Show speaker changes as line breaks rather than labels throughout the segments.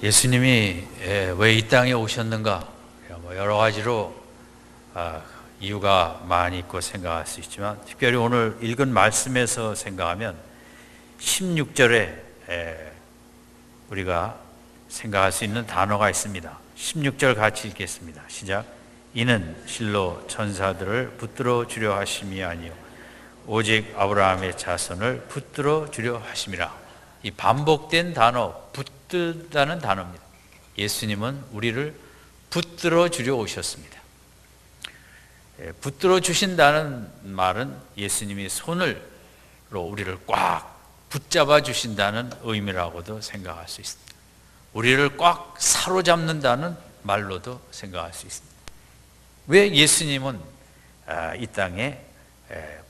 예수님이 왜 이 땅에 오셨는가? 여러 가지로 이유가 많이 있고 생각할 수 있지만, 특별히 오늘 읽은 말씀에서 생각하면 16절에 우리가 생각할 수 있는 단어가 있습니다. 16절 같이 읽겠습니다. 시작. 이는 실로 천사들을 붙들어 주려 하심이 아니요 오직 아브라함의 자손을 붙들어 주려 하심이라. 이 반복된 단어, 붙들다는 단어입니다. 예수님은 우리를 붙들어 주려 오셨습니다. 붙들어 주신다는 말은 예수님이 손으로 우리를 꽉 붙잡아 주신다는 의미라고도 생각할 수 있습니다. 우리를 꽉 사로잡는다는 말로도 생각할 수 있습니다. 왜 예수님은 이 땅에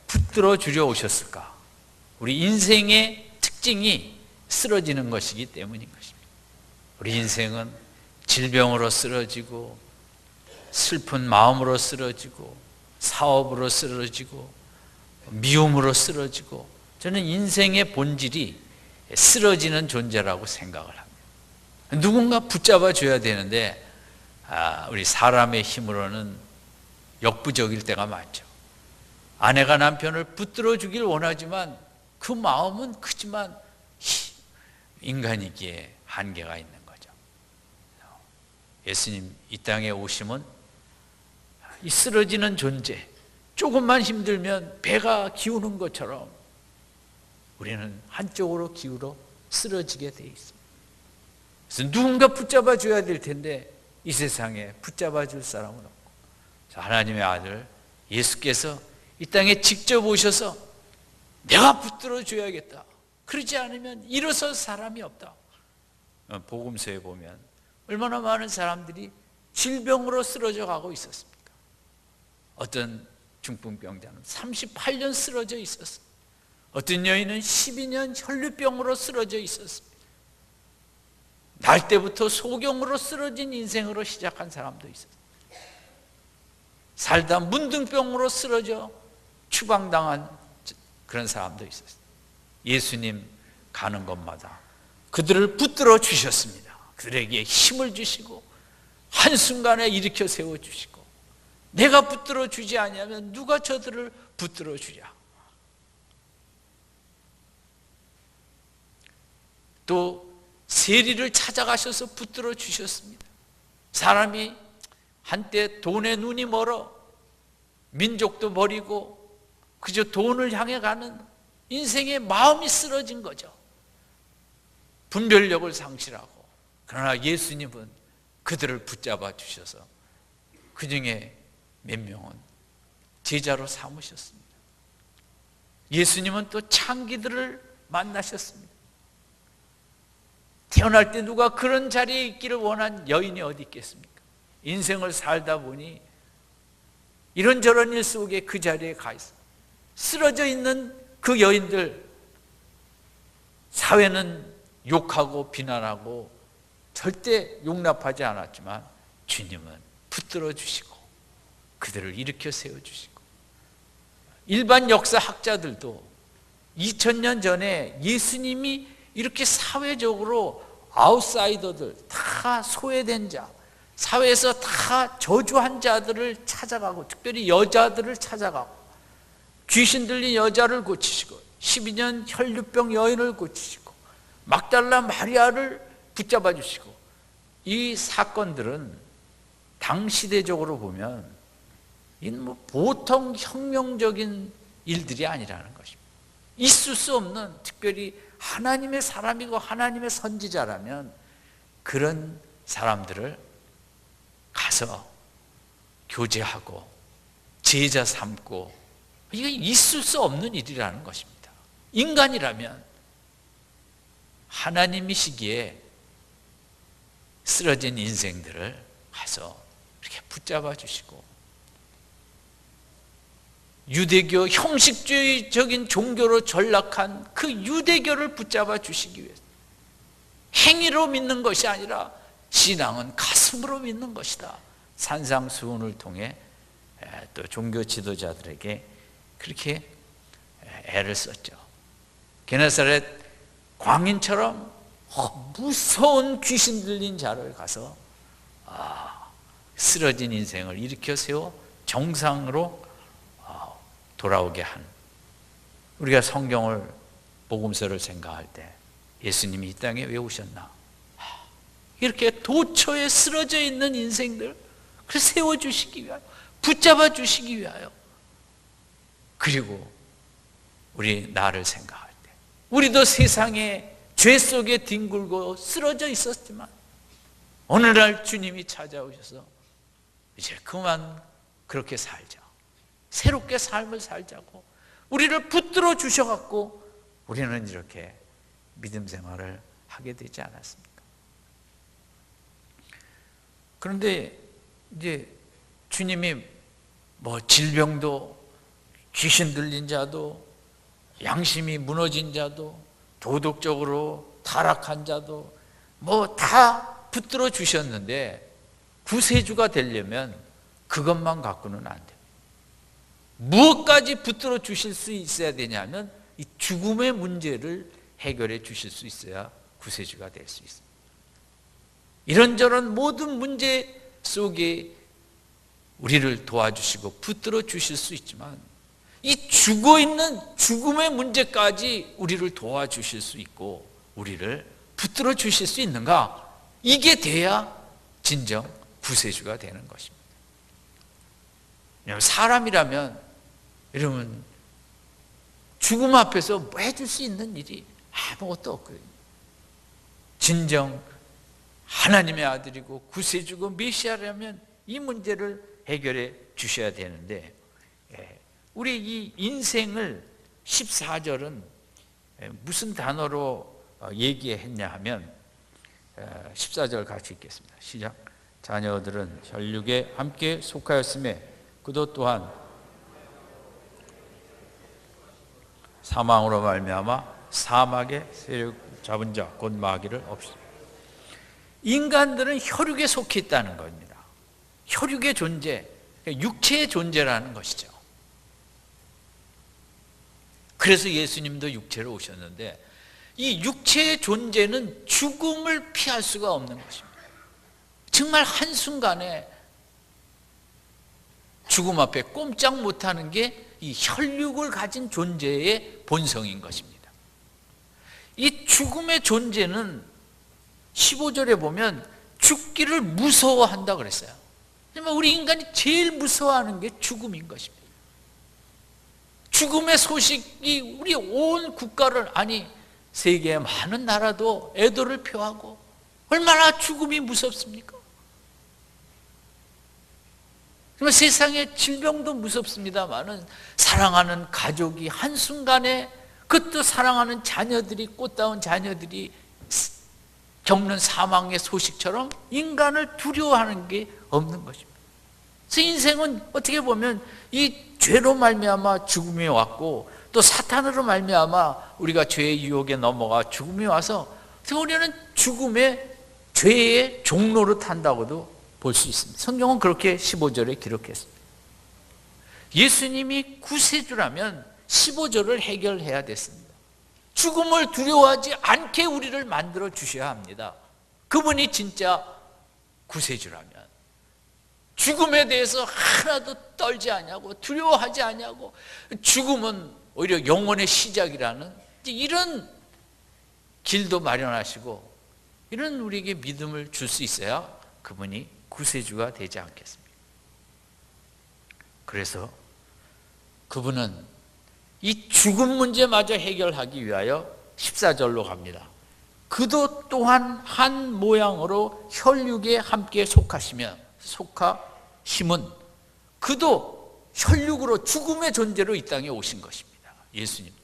붙들어 주려 오셨을까? 우리 인생의 특징이 쓰러지는 것이기 때문인 것입니다. 우리 인생은 질병으로 쓰러지고, 슬픈 마음으로 쓰러지고, 사업으로 쓰러지고, 미움으로 쓰러지고, 저는 인생의 본질이 쓰러지는 존재라고 생각을 합니다. 누군가 붙잡아 줘야 되는데 우리 사람의 힘으로는 역부족일 때가 많죠. 아내가 남편을 붙들어 주길 원하지만 그 마음은 크지만 인간이기에 한계가 있는 거죠. 예수님 이 땅에 오심은 이 쓰러지는 존재, 조금만 힘들면 배가 기우는 것처럼 우리는 한쪽으로 기울어 쓰러지게 돼 있습니다. 그래서 누군가 붙잡아 줘야 될 텐데 이 세상에 붙잡아 줄 사람은 없고, 하나님의 아들 예수께서 이 땅에 직접 오셔서 내가 붙들어 줘야겠다, 그러지 않으면 일어설 사람이 없다. 복음서에 보면 얼마나 많은 사람들이 질병으로 쓰러져 가고 있었습니까? 어떤 중풍병자는 38년 쓰러져 있었습니다. 어떤 여인은 12년 혈류병으로 쓰러져 있었습니다. 날 때부터 소경으로 쓰러진 인생으로 시작한 사람도 있었습니다. 살다 문둥병으로 쓰러져 추방당한 그런 사람도 있었습니다. 예수님 가는 곳마다 그들을 붙들어 주셨습니다. 그들에게 힘을 주시고 한순간에 일으켜 세워주시고, 내가 붙들어 주지 아니하면 누가 저들을 붙들어 주랴. 또 세리를 찾아가셔서 붙들어 주셨습니다. 사람이 한때 돈에 눈이 멀어 민족도 버리고 그저 돈을 향해 가는 인생의 마음이 쓰러진 거죠. 분별력을 상실하고. 그러나 예수님은 그들을 붙잡아 주셔서 그 중에 몇 명은 제자로 삼으셨습니다. 예수님은 또 창기들을 만나셨습니다. 태어날 때 누가 그런 자리에 있기를 원한 여인이 어디 있겠습니까? 인생을 살다 보니 이런저런 일 속에 그 자리에 가 있어. 쓰러져 있는 그 여인들, 사회는 욕하고 비난하고 절대 용납하지 않았지만 주님은 붙들어 주시고 그들을 일으켜 세워주시고, 일반 역사학자들도 2000년 전에 예수님이 이렇게 사회적으로 아웃사이더들, 다 소외된 자, 사회에서 다 저주한 자들을 찾아가고, 특별히 여자들을 찾아가고 귀신 들린 여자를 고치시고 12년 혈류병 여인을 고치시고 막달라 마리아를 붙잡아 주시고, 이 사건들은 당시대적으로 보면 보통 혁명적인 일들이 아니라는 것입니다. 있을 수 없는, 특별히 하나님의 사람이고 하나님의 선지자라면 그런 사람들을 가서 교제하고 제자 삼고, 이게 있을 수 없는 일이라는 것입니다. 인간이라면 하나님이시기에 쓰러진 인생들을 가서 이렇게 붙잡아 주시고, 유대교 형식주의적인 종교로 전락한 그 유대교를 붙잡아 주시기 위해서, 행위로 믿는 것이 아니라 신앙은 가슴으로 믿는 것이다. 산상수훈을 통해 또 종교 지도자들에게 그렇게 애를 썼죠. 게네사렛 광인처럼 무서운 귀신 들린 자를 가서 쓰러진 인생을 일으켜 세워 정상으로 돌아오게 한, 우리가 성경을 복음서를 생각할 때 예수님이 이 땅에 왜 오셨나, 이렇게 도처에 쓰러져 있는 인생들 그 세워주시기 위하여, 붙잡아 주시기 위하여, 그리고 우리 나를 생각할 때 우리도 세상에 죄 속에 뒹굴고 쓰러져 있었지만 어느 날 주님이 찾아오셔서 이제 그만 그렇게 살자, 새롭게 삶을 살자고 우리를 붙들어 주셔갖고 우리는 이렇게 믿음 생활을 하게 되지 않았습니까? 그런데 이제 주님이 뭐 질병도, 귀신 들린 자도, 양심이 무너진 자도, 도덕적으로 타락한 자도 뭐 다 붙들어 주셨는데 구세주가 되려면 그것만 갖고는 안 돼요. 무엇까지 붙들어 주실 수 있어야 되냐면 이 죽음의 문제를 해결해 주실 수 있어야 구세주가 될 수 있습니다. 이런저런 모든 문제 속에 우리를 도와주시고 붙들어 주실 수 있지만 이 죽어있는 죽음의 문제까지 우리를 도와주실 수 있고 우리를 붙들어 주실 수 있는가? 이게 돼야 진정 구세주가 되는 것입니다. 왜냐하면 사람이라면 여러분 죽음 앞에서 뭐 해줄 수 있는 일이 아무것도 없거든요. 진정 하나님의 아들이고 구세주고 메시아라면 이 문제를 해결해 주셔야 되는데, 우리 이 인생을 14절은 무슨 단어로 얘기했냐 하면 14절 같이 읽겠습니다. 시작. 자녀들은 혈육에 함께 속하였음에 그도 또한 사망으로 말미암아 사막의 세력 잡은 자 곧 마귀를 없애라. 인간들은 혈육에 속해 있다는 겁니다. 혈육의 존재, 육체의 존재라는 것이죠. 그래서 예수님도 육체로 오셨는데 이 육체의 존재는 죽음을 피할 수가 없는 것입니다. 정말 한순간에 죽음 앞에 꼼짝 못하는 게 이 혈육을 가진 존재의 본성인 것입니다. 이 죽음의 존재는 15절에 보면 죽기를 무서워한다 그랬어요. 우리 인간이 제일 무서워하는 게 죽음인 것입니다. 죽음의 소식이 우리 온 국가를, 아니 세계의 많은 나라도 애도를 표하고, 얼마나 죽음이 무섭습니까? 정말 세상의 질병도 무섭습니다마는 사랑하는 가족이 한순간에, 그것도 사랑하는 자녀들이, 꽃다운 자녀들이 겪는 사망의 소식처럼 인간을 두려워하는 게 없는 것입니다. 그래서 인생은 어떻게 보면 이 죄로 말미암아 죽음이 왔고 또 사탄으로 말미암아 우리가 죄의 유혹에 넘어가 죽음이 와서 우리는 죽음의 죄의 종로를 탄다고도 볼 수 있습니다. 성경은 그렇게 15절에 기록했습니다. 예수님이 구세주라면 15절을 해결해야 됐습니다. 죽음을 두려워하지 않게 우리를 만들어 주셔야 합니다. 그분이 진짜 구세주라면 죽음에 대해서 하나도 떨지 않냐고, 두려워하지 않냐고, 죽음은 오히려 영혼의 시작이라는 이런 길도 마련하시고 이런 우리에게 믿음을 줄 수 있어야 그분이 구세주가 되지 않겠습니까? 그래서 그분은 이 죽음 문제마저 해결하기 위하여 14절로 갑니다. 그도 또한 한 모양으로 혈육에 함께 속하심은, 그도 혈육으로 죽음의 존재로 이 땅에 오신 것입니다. 예수님도.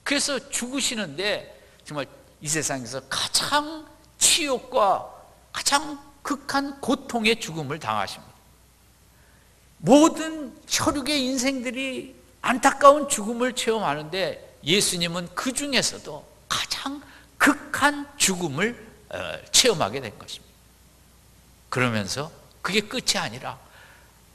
그래서 죽으시는데 정말 이 세상에서 가장 치욕과 가장 극한 고통의 죽음을 당하십니다. 모든 혈육의 인생들이 안타까운 죽음을 체험하는데 예수님은 그 중에서도 가장 극한 죽음을 체험하게 된 것입니다. 그러면서 그게 끝이 아니라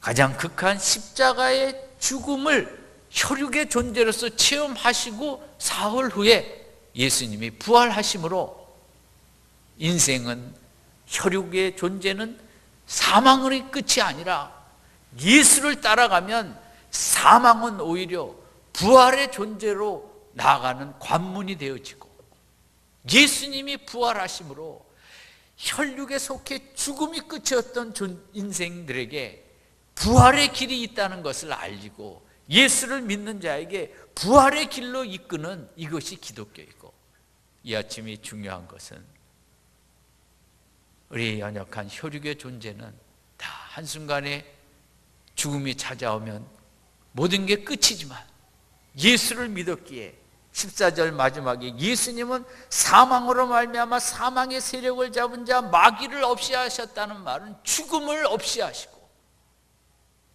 가장 극한 십자가의 죽음을 혈육의 존재로서 체험하시고 사흘 후에 예수님이 부활하심으로 인생은, 혈육의 존재는 사망의 끝이 아니라 예수를 따라가면 사망은 오히려 부활의 존재로 나아가는 관문이 되어지고, 예수님이 부활하심으로 혈육에 속해 죽음이 끝이었던 인생들에게 부활의 길이 있다는 것을 알리고, 예수를 믿는 자에게 부활의 길로 이끄는 이것이 기독교이고, 이 아침이 중요한 것은 우리의 연약한 혈육의 존재는 다 한순간에 죽음이 찾아오면 모든 게 끝이지만, 예수를 믿었기에 14절 마지막에 예수님은 사망으로 말미암아 사망의 세력을 잡은 자 마귀를 없이 하셨다는 말은 죽음을 없이 하시고,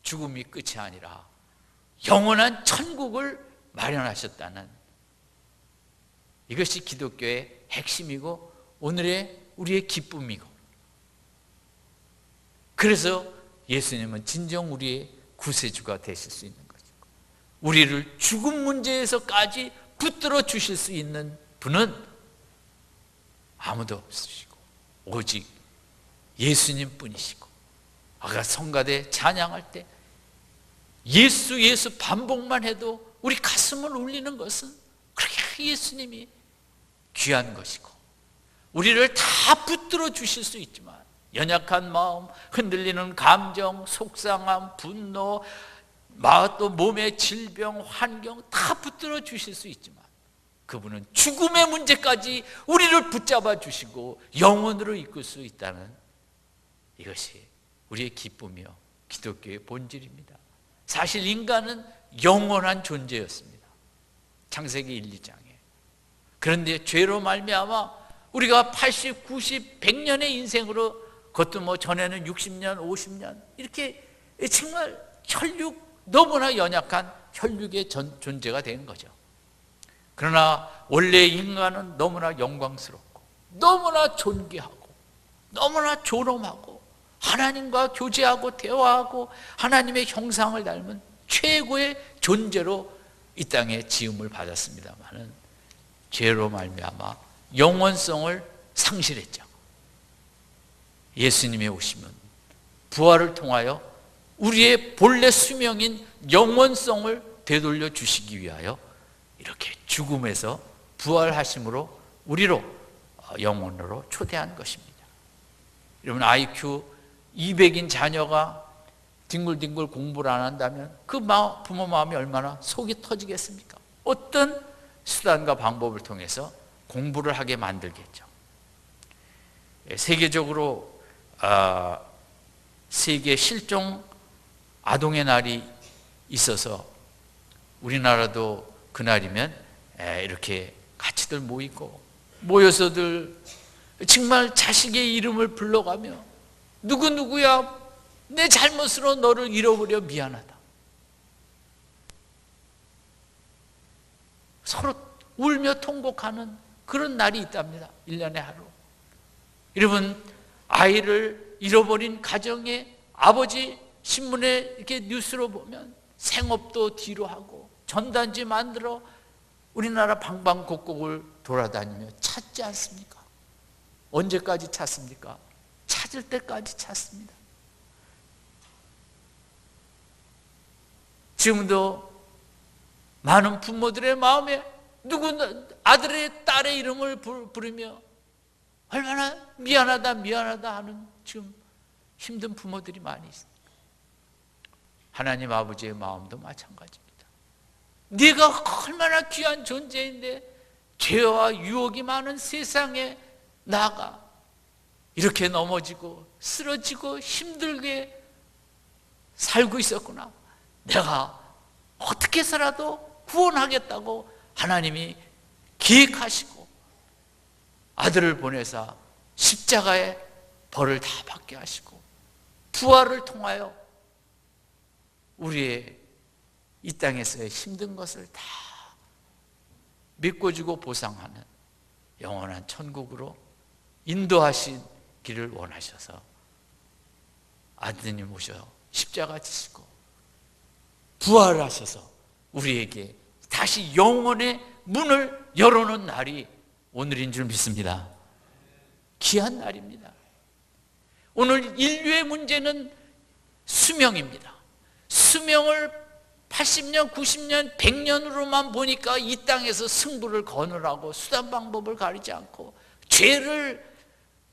죽음이 끝이 아니라 영원한 천국을 마련하셨다는, 이것이 기독교의 핵심이고 오늘의 우리의 기쁨이고, 그래서 예수님은 진정 우리의 구세주가 되실 수 있는 것이고, 우리를 죽음 문제에서까지 붙들어 주실 수 있는 분은 아무도 없으시고 오직 예수님 뿐이시고, 아까 성가대 찬양할 때 예수 예수 반복만 해도 우리 가슴을 울리는 것은 그렇게 예수님이 귀한 것이고, 우리를 다 붙들어 주실 수 있지만 연약한 마음, 흔들리는 감정, 속상함, 분노, 또 몸의 질병, 환경 다 붙들어 주실 수 있지만, 그분은 죽음의 문제까지 우리를 붙잡아 주시고 영원으로 이끌 수 있다는, 이것이 우리의 기쁨이요 기독교의 본질입니다. 사실 인간은 영원한 존재였습니다. 창세기 1, 2장에. 그런데 죄로 말미암아 우리가 80, 90, 100년의 인생으로, 그것도 전에는 60년, 50년 이렇게 정말 너무나 연약한 혈육의 존재가 된 거죠. 그러나 원래 인간은 너무나 영광스럽고 너무나 존귀하고 너무나 존엄하고 하나님과 교제하고 대화하고 하나님의 형상을 닮은 최고의 존재로 이 땅에 지음을 받았습니다마는, 죄로 말미암아 영원성을 상실했죠. 예수님의 오심은 부활을 통하여 우리의 본래 수명인 영원성을 되돌려 주시기 위하여 이렇게 죽음에서 부활하심으로 우리로 영원으로 초대한 것입니다. 여러분, IQ 200인 자녀가 뒹굴뒹굴 공부를 안 한다면 그 부모 마음이 얼마나 속이 터지겠습니까? 어떤 수단과 방법을 통해서 공부를 하게 만들겠죠. 세계적으로 세계 실종 아동의 날이 있어서 우리나라도 그날이면 이렇게 같이들 모여서들 정말 자식의 이름을 불러가며, 누구누구야 내 잘못으로 너를 잃어버려 미안하다, 서로 울며 통곡하는 그런 날이 있답니다. 1년에 하루. 여러분, 아이를 잃어버린 가정의 아버지 신문에 이렇게 뉴스로 보면 생업도 뒤로 하고 전단지 만들어 우리나라 방방곡곡을 돌아다니며 찾지 않습니까? 언제까지 찾습니까? 찾을 때까지 찾습니다. 지금도 많은 부모들의 마음에 아들의 딸의 이름을 부르며 얼마나 미안하다 하는 지금 힘든 부모들이 많이 있습니다. 하나님 아버지의 마음도 마찬가지입니다. 네가 얼마나 귀한 존재인데 죄와 유혹이 많은 세상에 나가 이렇게 넘어지고 쓰러지고 힘들게 살고 있었구나. 내가 어떻게 해서라도 구원하겠다고 하나님이 기획하시고 아들을 보내사 십자가의 벌을 다 받게 하시고 부활을 통하여 우리의 이 땅에서의 힘든 것을 다 메꿔주고 보상하는 영원한 천국으로 인도하시기를 원하셔서 아드님 오셔 십자가 지시고 부활하셔서 우리에게 다시 영원의 문을 열어놓은 날이 오늘인 줄 믿습니다. 귀한 날입니다. 오늘 인류의 문제는 수명입니다. 수명을 80년, 90년, 100년으로만 보니까 이 땅에서 승부를 거느라고 수단 방법을 가리지 않고 죄를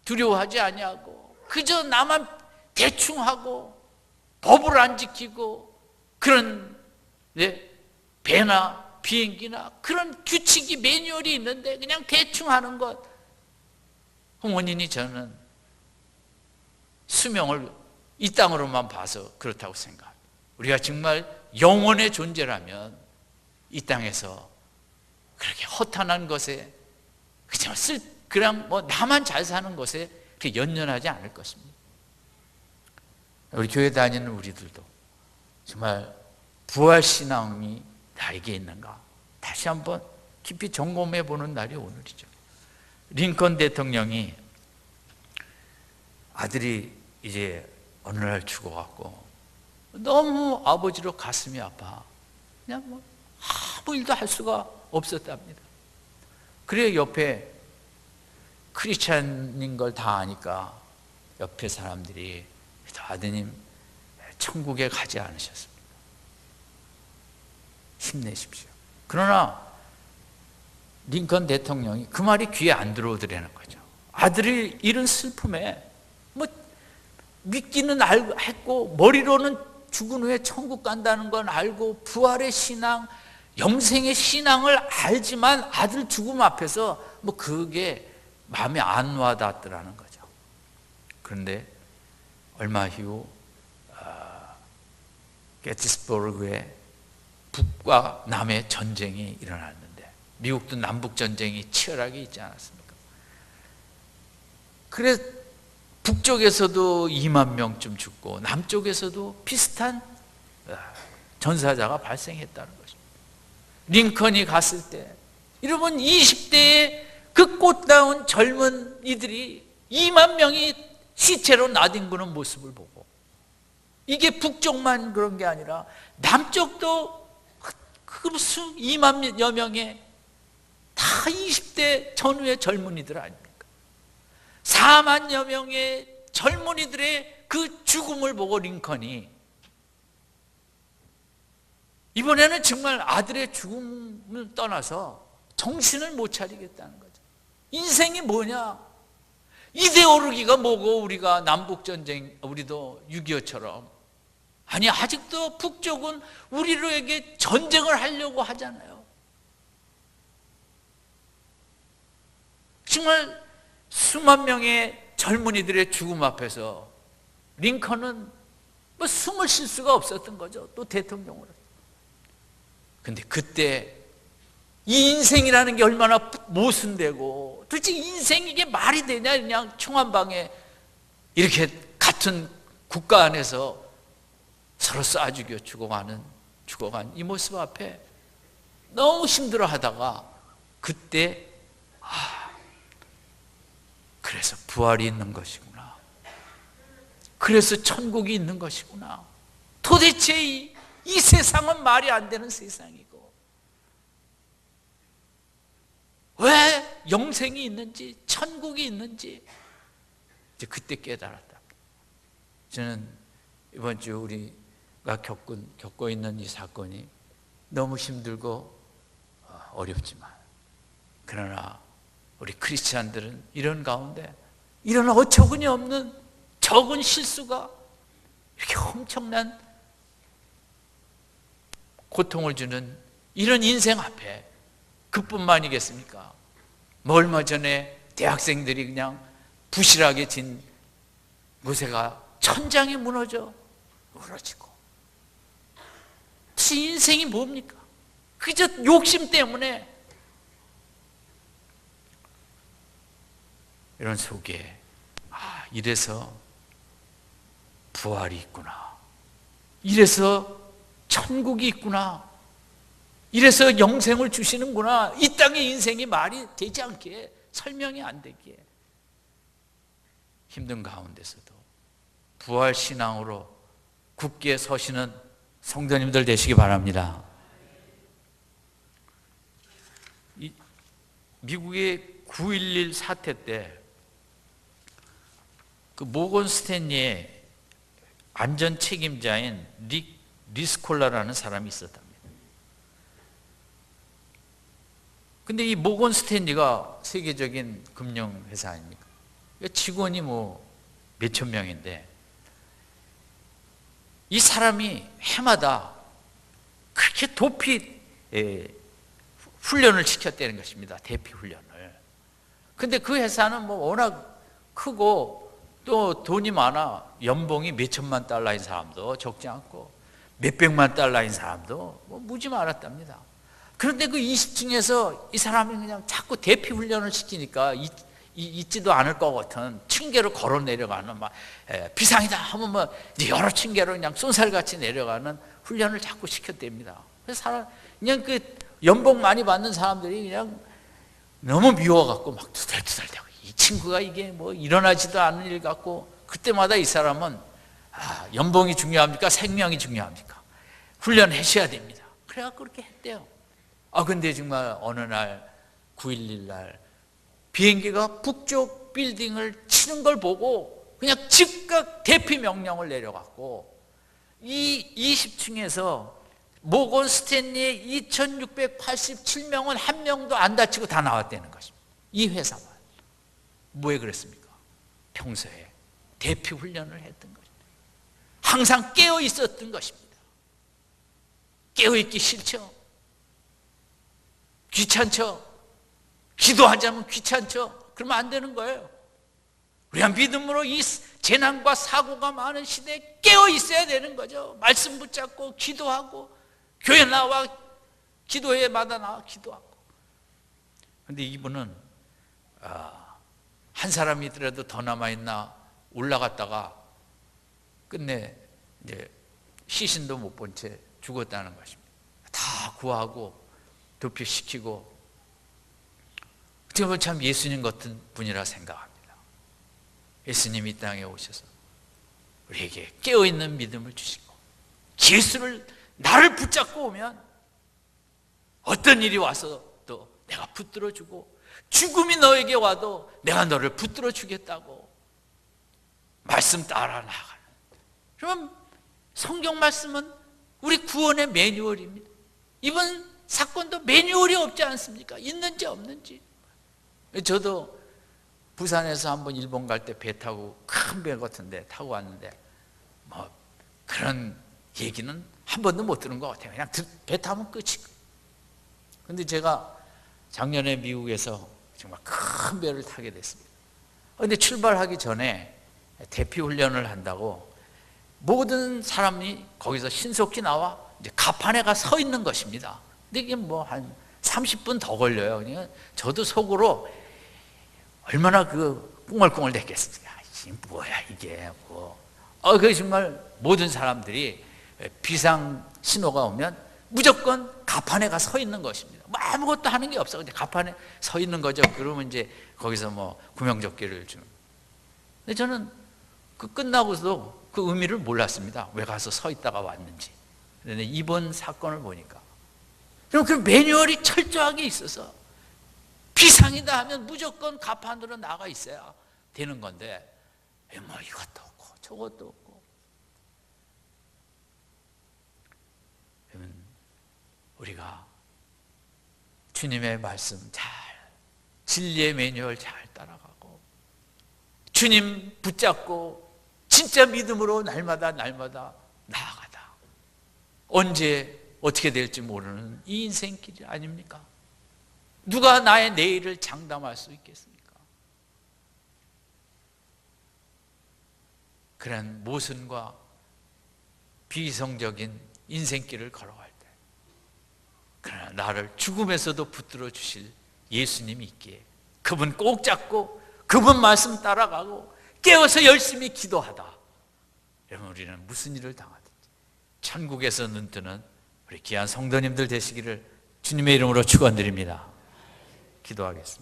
두려워하지 아니하고 그저 나만 대충 하고 법을 안 지키고 그런 배나 비행기나 그런 규칙이 매뉴얼이 있는데 그냥 대충 하는 것. 원인이 저는 수명을 이 땅으로만 봐서 그렇다고 생각합니다. 우리가 정말 영원의 존재라면 이 땅에서 그렇게 허탄한 것에 그냥 뭐 나만 잘 사는 것에 그렇게 연연하지 않을 것입니다. 우리 교회 다니는 우리들도 정말 부활신앙이 나에게 있는가 다시 한번 깊이 점검해 보는 날이 오늘이죠. 링컨 대통령이 아들이 이제 어느 날 죽어갖고 너무 아버지로 가슴이 아파 그냥 뭐 아무 일도 할 수가 없었답니다. 그래 옆에 크리스찬인 걸 다 아니까 옆에 사람들이 아드님 천국에 가지 않으셨습니다. 힘내십시오. 그러나 링컨 대통령이 그 말이 귀에 안 들어오더라는 거죠. 아들이 이런 슬픔에 뭐 믿기는 알고 했고 머리로는 죽은 후에 천국 간다는 건 알고 부활의 신앙, 영생의 신앙을 알지만 아들 죽음 앞에서 뭐 그게 마음에 안 와닿더라는 거죠. 그런데 얼마 후 게티스버그에 북과 남의 전쟁이 일어났는데 미국도 남북 전쟁이 치열하게 있지 않았습니까? 그래 북쪽에서도 2만 명쯤 죽고 남쪽에서도 비슷한 전사자가 발생했다는 것입니다. 링컨이 갔을 때 여러분 20대의 그 꽃다운 젊은 이들이 2만 명이 시체로 나뒹구는 모습을 보고 이게 북쪽만 그런 게 아니라 남쪽도 그 2만여 명의 다 20대 전후의 젊은이들 아닙니까? 4만여 명의 젊은이들의 그 죽음을 보고 링컨이 이번에는 정말 아들의 죽음을 떠나서 정신을 못 차리겠다는 거죠. 인생이 뭐냐? 이데올로기가 뭐고 우리가 남북전쟁 우리도 6.25처럼 아니 아직도 북쪽은 우리로에게 전쟁을 하려고 하잖아요. 정말 수만 명의 젊은이들의 죽음 앞에서 링컨은 뭐 숨을 쉴 수가 없었던 거죠. 또 대통령으로. 근데 그때 이 인생이라는 게 얼마나 모순되고 도대체 인생이 이게 말이 되냐 그냥 총 한 방에 이렇게 같은 국가 안에서 서로 쏴 죽여 죽어간 이 모습 앞에 너무 힘들어 하다가 그때 그래서 부활이 있는 것이구나. 그래서 천국이 있는 것이구나. 도대체 이 세상은 말이 안 되는 세상이고 왜 영생이 있는지 천국이 있는지 이제 그때 깨달았다. 저는 이번 주 우리가 겪고 있는 이 사건이 너무 힘들고 어렵지만 그러나 우리 크리스찬들은 이런 가운데 이런 어처구니 없는 적은 실수가 이렇게 엄청난 고통을 주는 이런 인생 앞에 그뿐만이겠습니까? 뭐 얼마 전에 대학생들이 그냥 부실하게 진 무쇠가 천장이 무너져 무너지고 인생이 뭡니까? 그저 욕심 때문에 이런 속에 이래서 부활이 있구나. 이래서 천국이 있구나. 이래서 영생을 주시는구나. 이 땅의 인생이 말이 되지 않게 설명이 안 되기에 힘든 가운데서도 부활신앙으로 굳게 서시는 성도님들 되시기 바랍니다. 미국의 9.11 사태 때 그 모건 스탠리의 안전 책임자인 리스콜라라는 사람이 있었답니다. 근데 이 모건 스탠리가 세계적인 금융회사 아닙니까? 직원이 뭐 몇천 명인데 이 사람이 해마다 그렇게 도피 훈련을 시켰다는 것입니다. 대피 훈련을. 근데 그 회사는 뭐 워낙 크고 또 돈이 많아. 연봉이 몇천만 달러인 사람도 적지 않고 몇백만 달러인 사람도 뭐 무지 많았답니다. 그런데 그 20층에서 이 사람이 그냥 자꾸 대피 훈련을 시키니까 있지도 않을 것 같은 층계로 걸어 내려가는 막 비상이다 하면 뭐 여러 층계로 그냥 쏜살같이 내려가는 훈련을 자꾸 시켰답니다. 그래서 그냥 그 연봉 많이 받는 사람들이 그냥 너무 미워갖고 막 투덜투덜대고, 이 친구가 이게 뭐 일어나지도 않은 일 같고, 그때마다 이 사람은 연봉이 중요합니까? 생명이 중요합니까? 훈련하셔야 됩니다. 그래갖고 그렇게 했대요. 근데 정말 어느 날 9.11 날 비행기가 북쪽 빌딩을 치는 걸 보고 그냥 즉각 대피 명령을 내려갔고, 이 20층에서 모건 스탠리의 2687명은 한 명도 안 다치고 다 나왔다는 것입니다. 이 회사만. 왜 그랬습니까? 평소에 대피 훈련을 했던 것입니다. 항상 깨어 있었던 것입니다. 깨어 있기 싫죠? 귀찮죠? 기도하자면 귀찮죠? 그러면 안 되는 거예요. 우리가 믿음으로 이 재난과 사고가 많은 시대에 깨어 있어야 되는 거죠. 말씀 붙잡고 기도하고 교회 나와 기도회마다 나와 기도하고. 그런데 이분은 한 사람이더라도 더 남아있나 올라갔다가 끝내 이제 시신도 못 본 채 죽었다는 것입니다. 다 구하고 도피시키고, 어떻게 보면 참 예수님 같은 분이라 생각합니다. 예수님이 이 땅에 오셔서 우리에게 깨어있는 믿음을 주시고, 예수를 나를 붙잡고 오면 어떤 일이 와서도 내가 붙들어주고, 죽음이 너에게 와도 내가 너를 붙들어 주겠다고 말씀 따라 나가는. 그러면 성경 말씀은 우리 구원의 매뉴얼입니다. 이번 사건도 매뉴얼이 없지 않습니까? 있는지 없는지. 저도 부산에서 한번 일본 갈 때 배 타고, 큰 배 같은데 타고 왔는데 뭐 그런 얘기는 한 번도 못 들은 것 같아요. 그냥 배 타면 끝이고. 근데 제가 작년에 미국에서 정말 큰 배를 타게 됐습니다. 근데 출발하기 전에 대피 훈련을 한다고 모든 사람이 거기서 신속히 나와 이제 갑판에가 서 있는 것입니다. 근데 이게 뭐 한 30분 더 걸려요. 그러니까 저도 속으로 얼마나 그 꿍얼꿍얼 됐겠습니까? 뭐야 이게 뭐. 그 정말 모든 사람들이 비상 신호가 오면 무조건 갑판에가 서 있는 것입니다. 뭐 아무것도 하는 게 없어. 근데 갑판에 서 있는 거죠. 그러면 이제 거기서 뭐 구명조끼를 주는. 근데 저는 그 끝나고도 그 의미를 몰랐습니다. 왜 가서 서 있다가 왔는지. 그런데 이번 사건을 보니까 그럼 그 매뉴얼이 철저하게 있어서 비상이다 하면 무조건 갑판으로 나가 있어야 되는 건데, 뭐 이것도 없고 저것도 없고. 그러면 우리가 주님의 말씀 잘, 진리의 매뉴얼 잘 따라가고 주님 붙잡고 진짜 믿음으로 날마다 나아가다 언제 어떻게 될지 모르는 이 인생길이 아닙니까? 누가 나의 내일을 장담할 수 있겠습니까? 그런 모순과 비이성적인 인생길을 걸어갈 때, 그러나 나를 죽음에서도 붙들어 주실 예수님이 있기에 그분 꼭 잡고 그분 말씀 따라가고 깨어서 열심히 기도하다. 여러분, 우리는 무슨 일을 당하든지 천국에서 눈뜨는 우리 귀한 성도님들 되시기를 주님의 이름으로 축원드립니다. 기도하겠습니다.